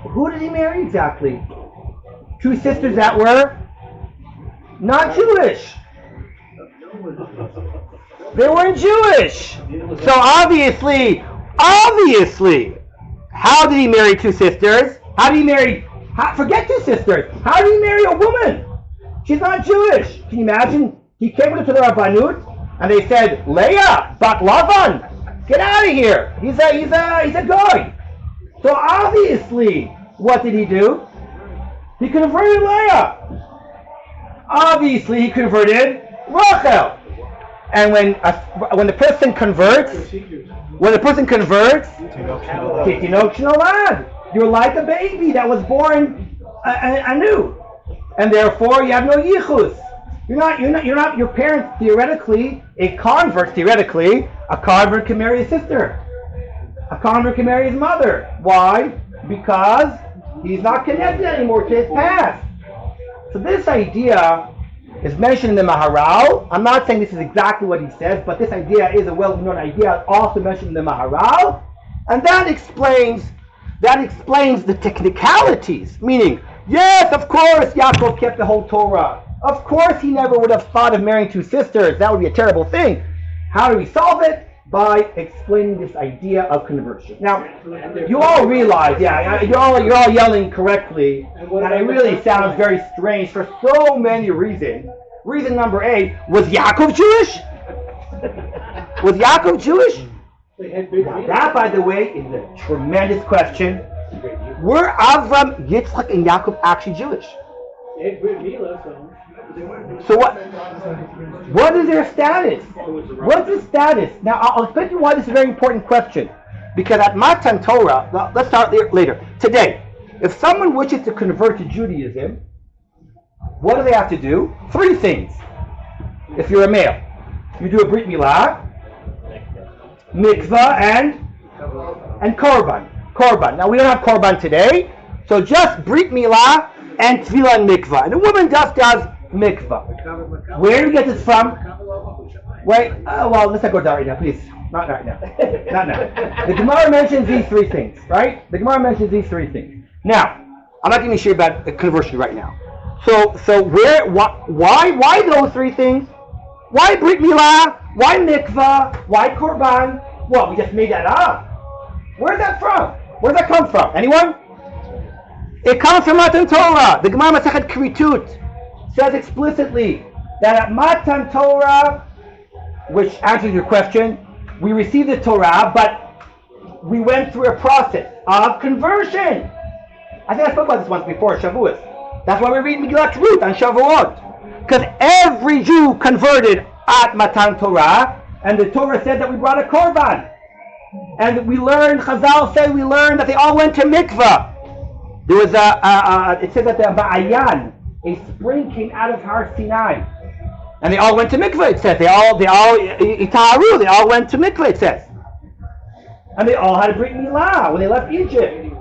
Who did he marry exactly? 2 sisters that were not Jewish. They weren't Jewish. So obviously, how did he marry 2 sisters? Forget 2 sisters. How did he marry a woman? She's not Jewish. Can you imagine? He came with her to the Rabbanut, and they said, Leah, Bat Lavan, get out of here. He's a guy. So obviously, what did he do? He converted Leah. Obviously, he converted Rachel. And when the person converts, you're like a baby that was born anew, and therefore you have no yichus. You're not your parents. Theoretically, a convert can marry his sister. A convert can marry his mother. Why? Because he's not connected anymore to his past. So this idea is mentioned in the Maharal. I'm not saying this is exactly what he says, but this idea is a well-known idea, also mentioned in the Maharal, and that explains the technicalities. Meaning, yes, of course, Yaakov kept the whole Torah. Of course, he never would have thought of marrying 2 sisters. That would be a terrible thing. How do we solve it? By explaining this idea of conversion. Now, you all realize, you're all yelling correctly, and it really sounds very strange for so many reasons. Reason number A, was Yaakov Jewish? Was Yaakov Jewish? Now, that, by the way, is a tremendous question. Were Avram, Yitzchak, and Yaakov actually Jewish? So what is their status? What's the status? Now, I'll explain to you why this is a very important question. Because at Matan Torah, let's start later. Today, if someone wishes to convert to Judaism, what do they have to do? 3 things. If you're a male, you do a Brit Milah, mikvah, and and korban. Korban. Now we don't have korban today, so just brit milah and tefillah and mikvah. And a woman just does mikvah. Where do we get this from? Wait, well, let's not go down right now, please. Not right now. Not now. The Gemara mentions these three things, right? The Gemara mentions these three things. Now, I'm not giving you shit about conversion right now. So why those three things? Why brit milah? Why mikvah? Why korban? Well, we just made that up. Where's that from? Where'd that come from? Anyone? It comes from Matan Torah. The Gemara Masechet Kritut says explicitly that at Matan Torah, which answers your question, we received the Torah, but we went through a process of conversion. I think I spoke about this once before, HaShavua. That's why we read Megillat Ruth on Shavuot. Because every Jew converted at Matan Torah, and the Torah said that we brought a korban. And we learned, Chazal say we learned that they all went to mikvah. There was it said that the Ba'ayan, a spring came out of Har Sinai. And they all went to mikvah, it says. They all itaharu, they all went to mikvah, it says. And they all had a brit milah when they left Egypt.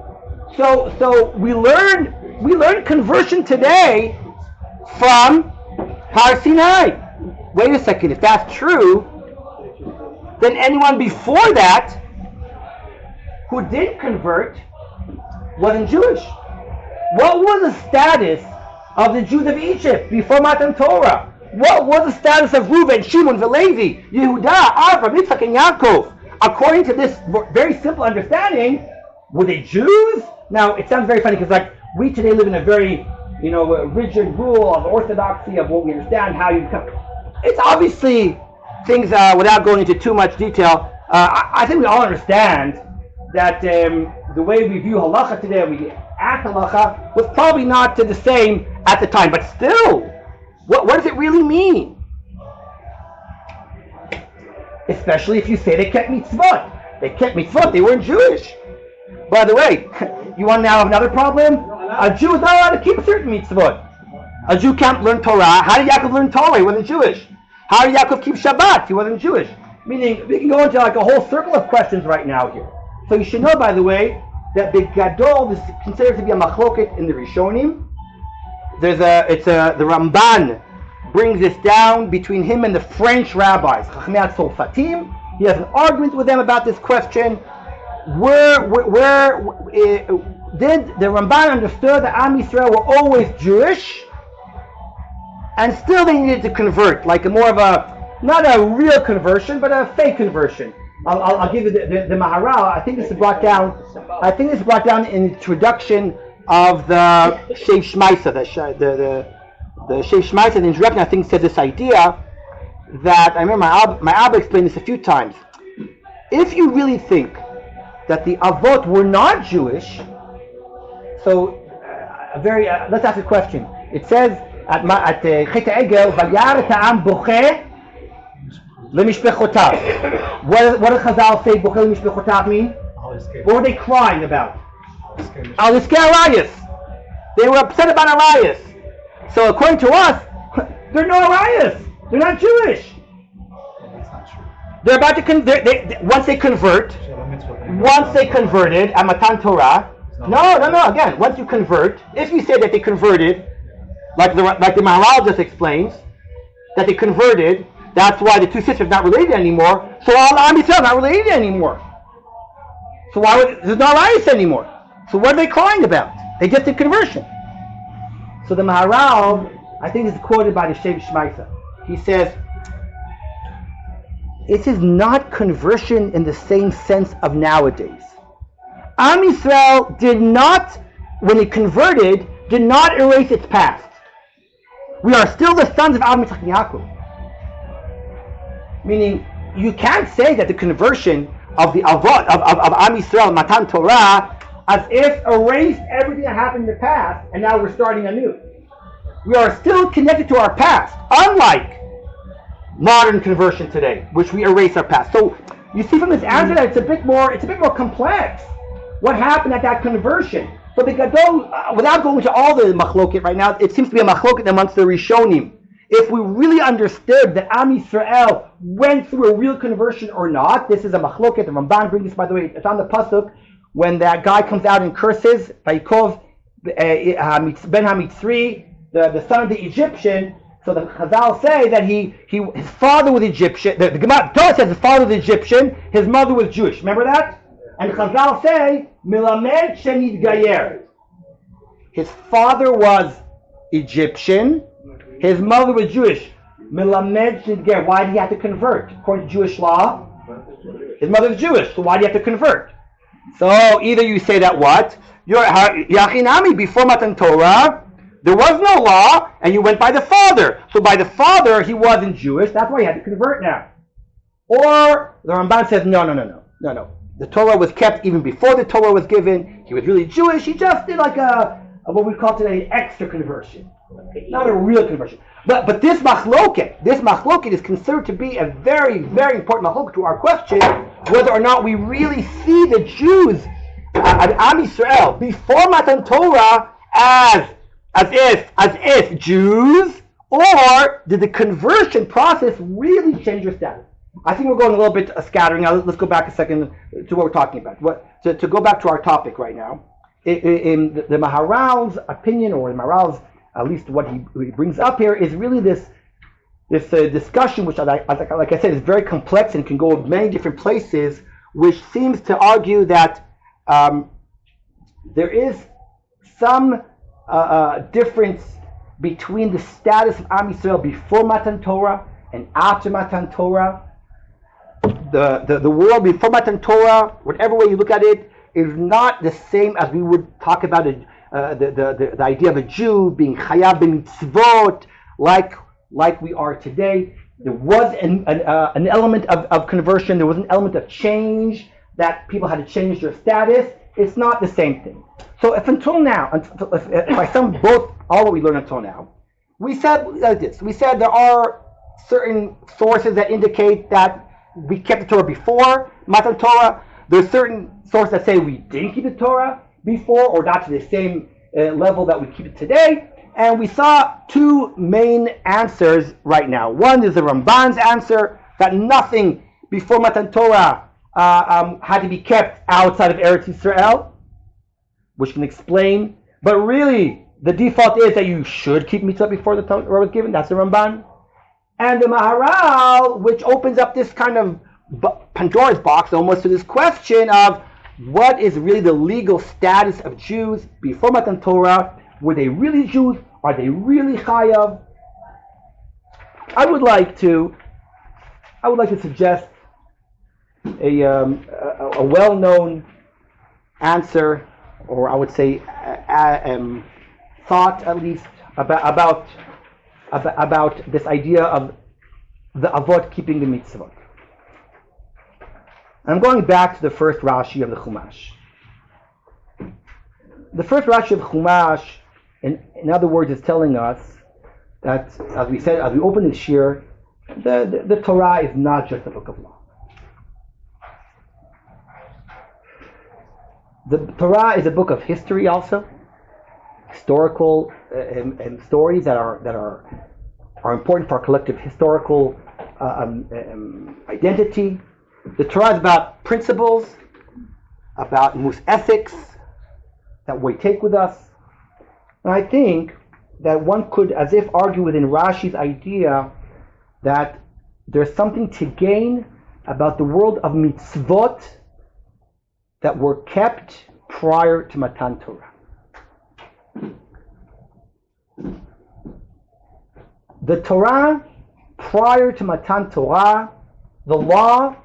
So we learn conversion today from Har Sinai. Wait a second, if that's true, then anyone before that who didn't convert wasn't Jewish. What was the status of the Jews of Egypt before Matan Torah? What was the status of Reuben, Shimon, Levi, Yehuda, Avraham, Yitzchak, and Yaakov? According to this very simple understanding, were they Jews? Now, it sounds very funny because we today live in a very, rigid rule of orthodoxy of what we understand, how you become. It's obviously things, without going into too much detail, I think we all understand that the way we view halacha today, we act halacha, was probably not the same at the time. But still, what does it really mean? Especially if you say they kept mitzvot. They kept mitzvot, they weren't Jewish. By the way, you want to now have another problem? A Jew is not allowed to keep a certain mitzvot. A Jew can't learn Torah. How did Yaakov learn Torah? He wasn't Jewish. How did Yaakov keep Shabbat? He wasn't Jewish. Meaning, we can go into a whole circle of questions right now here. So you should know, by the way, that the Gadol is considered to be a machloket in the Rishonim. The Ramban brings this down between him and the French rabbis, Chachmei Tzolfatim. He has an argument with them about this question. Where did the Ramban understood that Am Yisrael were always Jewish, and still they needed to convert, like not a real conversion, but a fake conversion. I'll give you the Maharal. I think this is brought down in the introduction of the Shev Shmaisa. The Shev Shmaisa, the introduction, I think, said this idea that, I remember my Abba explained this a few times. If you really think that the Avot were not Jewish, so let's ask a question. It says at Chet Egel, Vayar Ta'am Bocheh Lemishpechotav. What did Chazal say Bocheh Lemishpechotav mean? What were they crying about? Al Iskei Elias. They were upset about Elias. So according to us, they're no Elias. They're not Jewish. They're about to once they converted at Matan Torah. No. Again, once you convert, if you say that they converted, like the Maharal just explains, that they converted, that's why the two sisters are not related anymore. So all Am Yisrael not related anymore. So there's no Elias anymore? So what are they crying about? They just did conversion. So the Maharal, I think, is quoted by the Shev Shmaisa. He says, it is not conversion in the same sense of nowadays. Am Yisrael did not, when it converted, did not erase its past. We are still the sons of Avraham, Yitzchak, and Yaakov. Meaning, you can't say that the conversion of the Avot, of Am Yisrael, Matan Torah, as if erased everything that happened in the past, and now we're starting anew. We are still connected to our past, unlike modern conversion today, which we erase our past. So you see from this answer that it's a bit more complex. What happened at that conversion? So the Gadol, without going to all the machloket right now, it seems to be a machloket amongst the Rishonim. if we really understood that Am Yisrael went through a real conversion or not. This is a machloket. The Ramban brings this, by the way, it's on the pasuk when that guy comes out and curses, Vayikov Ben Hamitzri, the son of the Egyptian. So the Chazal say that his father was Egyptian. The Gemara Torah says his father was Egyptian, his mother was Jewish. Remember that? And Chazal say Milamed Shenid Gayer. His father was Egyptian, his mother was Jewish. Milamed Shenid Gayer. Why did he have to convert? According to Jewish law, his mother was Jewish. So why do you have to convert? So either you say that what? Yachinami, before Matan Torah, there was no law, and you went by the father. So by the father, he wasn't Jewish. That's why he had to convert now. Or the Ramban says, no. The Torah was kept even before the Torah was given. He was really Jewish. He just did like a what we call today an extra conversion, not a real conversion. But this machloket is considered to be a very, very important machloket to our question whether or not we really see the Jews, Am Yisrael, before Matan Torah as if Jews, or did the conversion process really change their status? I think we're going a little bit scattering. Now let's go back a second to what we're talking about. To go back to our topic right now, in the Maharal's opinion, or the Maharal's, at least what he brings up here, is really this discussion, which, like I said, is very complex and can go many different places, which seems to argue that there is some difference between the status of Am Yisrael before Matan Torah and after Matan Torah. The world before Matan Torah, whatever way you look at it, is not the same as we would talk about the idea of a Jew being chayav b'mitzvot like we are today. There was an element of conversion. There was an element of change, that people had to change their status. It's not the same thing. So if until now, if I sum all what we learned until now, we said like this. We said there are certain sources that indicate that we kept the Torah before Matan Torah. There's certain sources that say we didn't keep the Torah before, or not to the same level that we keep it today. And we saw two main answers right now. One is the Ramban's answer, that nothing before Matan Torah had to be kept outside of Eretz Yisrael, which can explain. But really, the default is that you should keep mitzvah before the Torah was given. That's the Ramban. And the Maharal, which opens up this kind of Pandora's box almost to this question of what is really the legal status of Jews before Matan Torah. Were they really Jews? Are they really chayav? I would like to suggest a well-known answer, or I would say thought at least about this idea of the avot keeping the mitzvot. I'm going back to the first Rashi of the Chumash. The first Rashi of Chumash, in other words, is telling us that, as we said, as we open this year, the Torah is not just a book of law. The Torah is a book of history also, historical and stories that are important for our collective historical identity. The Torah is about principles, about ethics that we take with us. And I think that one could, as if, argue within Rashi's idea that there's something to gain about the world of mitzvot that were kept prior to Matan Torah. The Torah prior to Matan Torah, the law,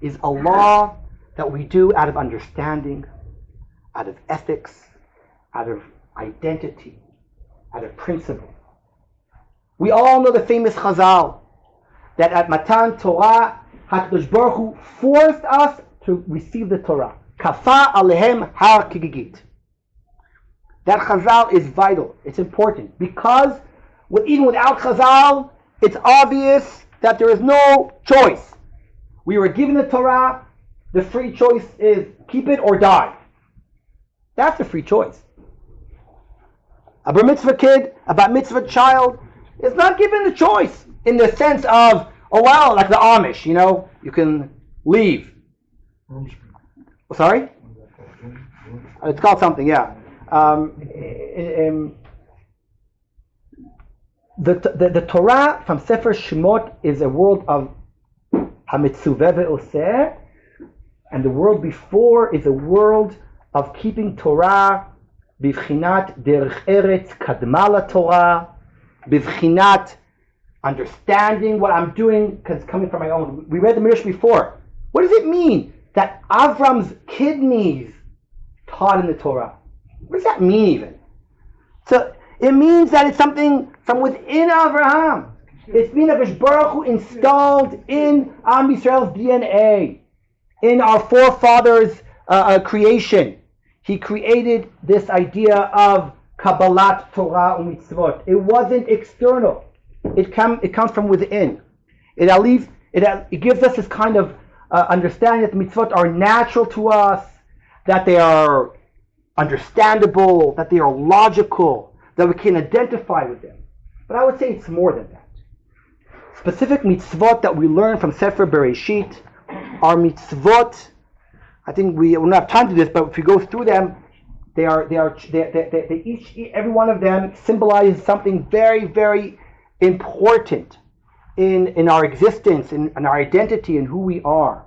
is a law that we do out of understanding, out of ethics, out of identity, out of principle. We all know the famous Chazal that at Matan Torah, HaKadosh Baruch Hu forced us to receive the Torah. Kafa alehem har kigigit. That Chazal is vital. It's important because even without Chazal, it's obvious that there is no choice. We were given the Torah. The free choice is keep it or die. That's a free choice. A bar mitzvah kid, a bat mitzvah child, It's not given the choice in the sense of, oh well, like the Amish, you can leave. Sorry? It's called something, yeah. The Torah from Sefer Shemot is a world of Hamitzuveh ve'oseh, and the world before is a world of keeping Torah bivchinat derech eretz kadma laTorah, bivchinat understanding what I'm doing because it's coming from my own. We read the Midrash before. What does it mean that Avram's kidneys taught in the Torah? What does that mean even? So it means that it's something from within Avraham. It's been Hakadosh Baruch Hu installed in Am Yisrael's DNA, in our forefathers' creation. He created this idea of Kabbalat Torah u'mitzvot. It wasn't external. It comes from within. It gives us this kind of understanding that the mitzvot are natural to us, that they are understandable, that they are logical, that we can identify with them. But I would say it's more than that. Specific mitzvot that we learn from Sefer Bereshit are mitzvot. I think we don't have time to do this, but if we go through them, they each every one of them symbolizes something very, very important in our existence, in our identity, and who we are.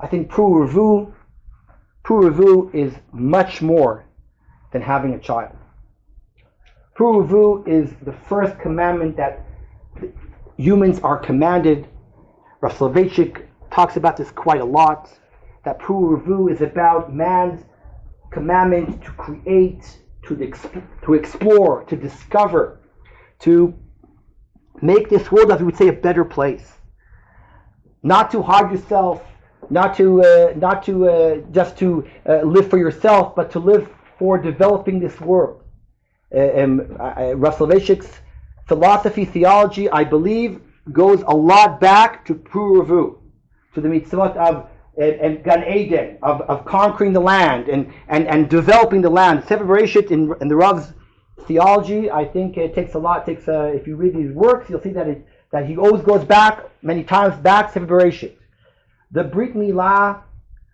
I think Pru Revu is much more than having a child. Pru Revu is the first commandment that humans are commanded. Rav Soloveitchik talks about this quite a lot, that Pru Revu is about man's commandment to create, to explore, to discover, to make this world, as we would say, a better place. Not to hide yourself, not to just to live for yourself, but to live for developing this world. Rav Soloveitchik's philosophy, theology, I believe, goes a lot back to Pru Revu, to the mitzvot of and Gan Eden, of conquering the land and developing the land. Sefer Bereshit in the Rav's theology, I think it takes a lot. If you read his works, you'll see that he always goes back many times back Sefer Bereshit. The Brit Milah,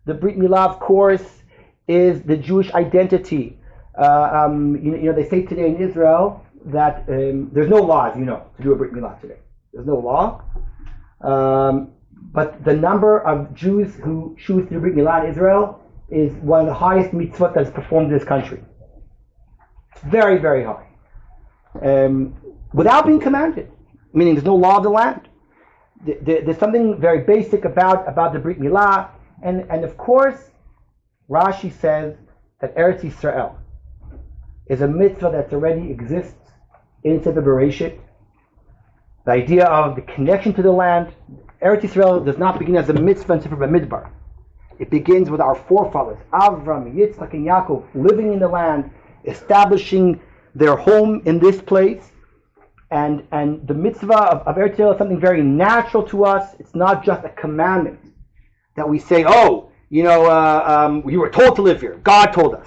of course, is the Jewish identity. They say today in Israel that there's no laws, to do a Brit Milah today. There's no law. But the number of Jews who choose to do Brit Milah in Israel is one of the highest mitzvot that's performed in this country. It's very, very high. Without being commanded, meaning there's no law of the land. There's something very basic about the Brit Milah, and of course, Rashi says that Eretz Yisrael is a mitzvah that already exists in Sefer Bereshit. The idea of the connection to the land. Eretz Yisrael does not begin as a mitzvah in Sefer Bamidbar. It begins with our forefathers, Avram, Yitzchak, and Yaakov, living in the land, establishing their home in this place. And the mitzvah of Eretz Yisrael is something very natural to us. It's not just a commandment that we say, we were told to live here. God told us.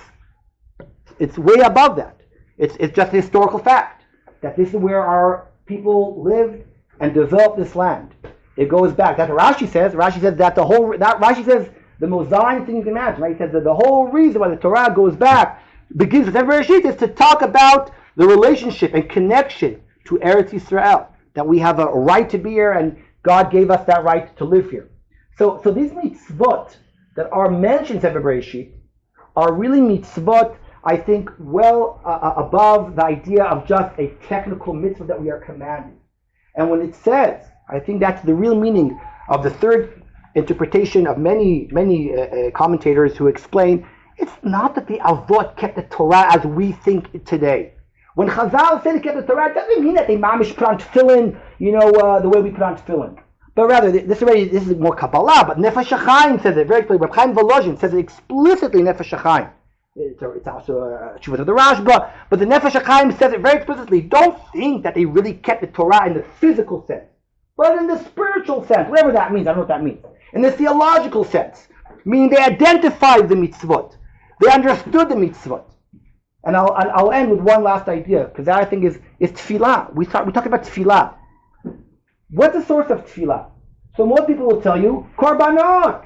It's way above that. It's just a historical fact that this is where our people lived and developed this land. It goes back. That's what Rashi says. Rashi says Rashi says the most Zion thing you can imagine. Right? He says that the whole reason why the Torah goes back, begins with every Bereshit, is to talk about the relationship and connection to Eretz Yisrael. That we have a right to be here, and God gave us that right to live here. So these mitzvot that are mentioned in Sefer Bereshit are really mitzvot, I think, well above the idea of just a technical mitzvah that we are commanded. And when it says, I think that's the real meaning of the third interpretation of many commentators who explain, it's not that the Avot kept the Torah as we think it today. When Chazal said they kept the Torah, it doesn't mean that they mamish put on tefillin, the way we put on tefillin. But rather, this is more Kabbalah, but Nefesh HaChaim says it very clearly. Reb Chaim Volozhin says it explicitly in Nefesh HaChaim. It's also a Shuvah of the Rashba, but the Nefesh HaChaim says it very explicitly. Don't think that they really kept the Torah in the physical sense, but in the spiritual sense, whatever that means. I don't know what that means. In the theological sense, meaning they identified the mitzvot, they understood the mitzvot. And I'll end with one last idea, because that I think is tefillah. We talk about tefillah. What's the source of tefillah? So most people will tell you, korbanot,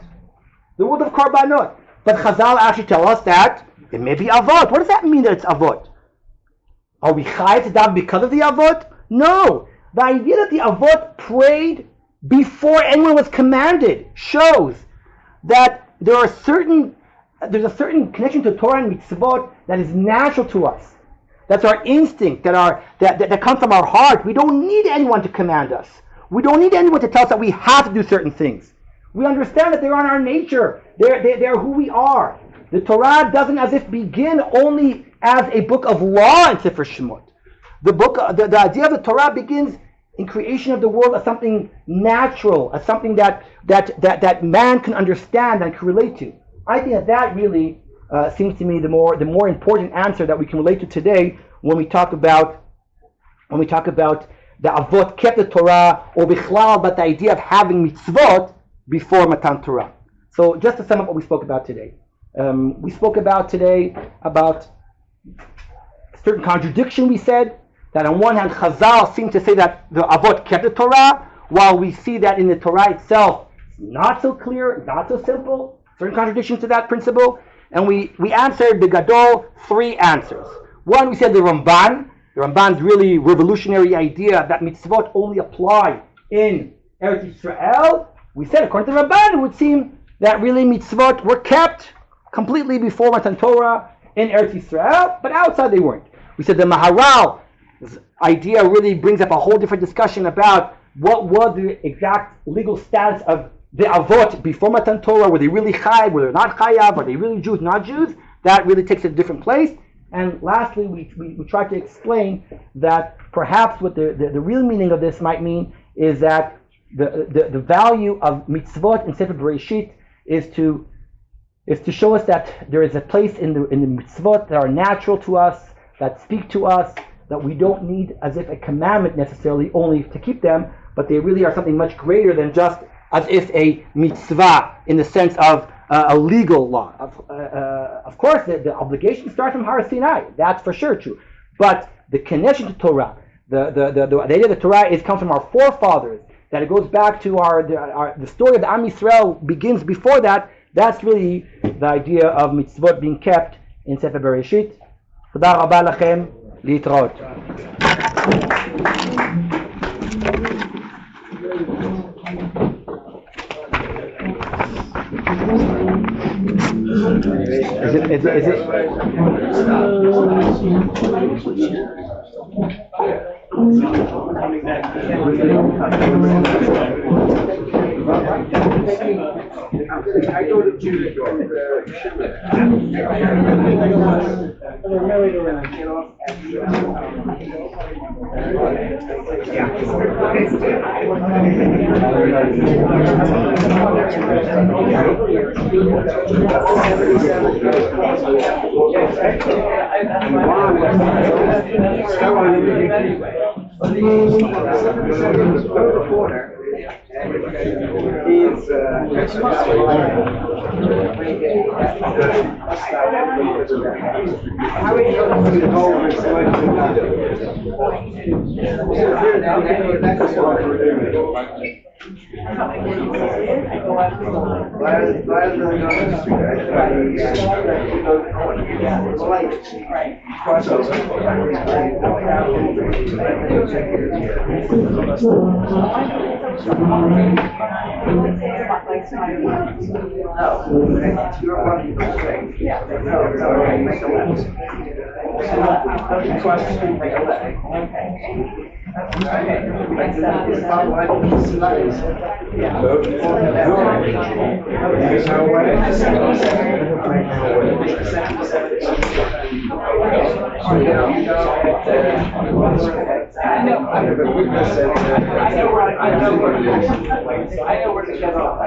the word of korbanot. But Chazal actually tell us that it may be avot. What does that mean that it's avot? Are we chayav to daven because of the avot? No. The idea that the avot prayed before anyone was commanded shows that there's a certain connection to Torah and mitzvot that is natural to us. That's our instinct, that comes from our heart. We don't need anyone to command us. We don't need anyone to tell us that we have to do certain things. We understand that they're on our nature. They're who we are. The Torah doesn't as if begin only as a book of law in Sefer Shemot. The idea of the Torah begins in creation of the world as something natural, as something that man can understand and can relate to. I think that really seems to me the more important answer that we can relate to today when we talk about the avot kept the Torah, or bichlal, but the idea of having mitzvot before Matan Torah. So just to sum up what we spoke about today. We spoke about today about certain contradiction. We said that on one hand Chazal seem to say that the avot kept the Torah, while we see that in the Torah itself it's not so clear, not so simple, certain contradictions to that principle. And we answered the Gadol 3 answers. One, we said the Ramban's really revolutionary idea that mitzvot only apply in Eretz Yisrael. We said, according to the Ramban, it would seem that really mitzvot were kept completely before Matan Torah in Eretz Yisrael, but outside they weren't. We said the Maharal's idea really brings up a whole different discussion about what was the exact legal status of the avot before Matan Torah. Were they really chayav? Were they not chayav? Are they really Jews, not Jews? That really takes it a different place. And lastly, we tried to explain that perhaps what the real meaning of this might mean is that the value of mitzvot in Sefer Bereshit is to show us that there is a place in the mitzvot that are natural to us, that speak to us, that we don't need as if a commandment necessarily only to keep them, but they really are something much greater than just as if a mitzvah in the sense of a legal law. Of course, the obligation starts from Har Sinai. That's for sure true. But the connection to Torah, the idea of the Torah comes from our forefathers. That it goes back to the story of the Am Yisrael begins before that. That's really the idea of mitzvot being kept in Sefer Bereshit. Toda rabba lachem, להתראות. Is it? I go to Judah. I know where to get off.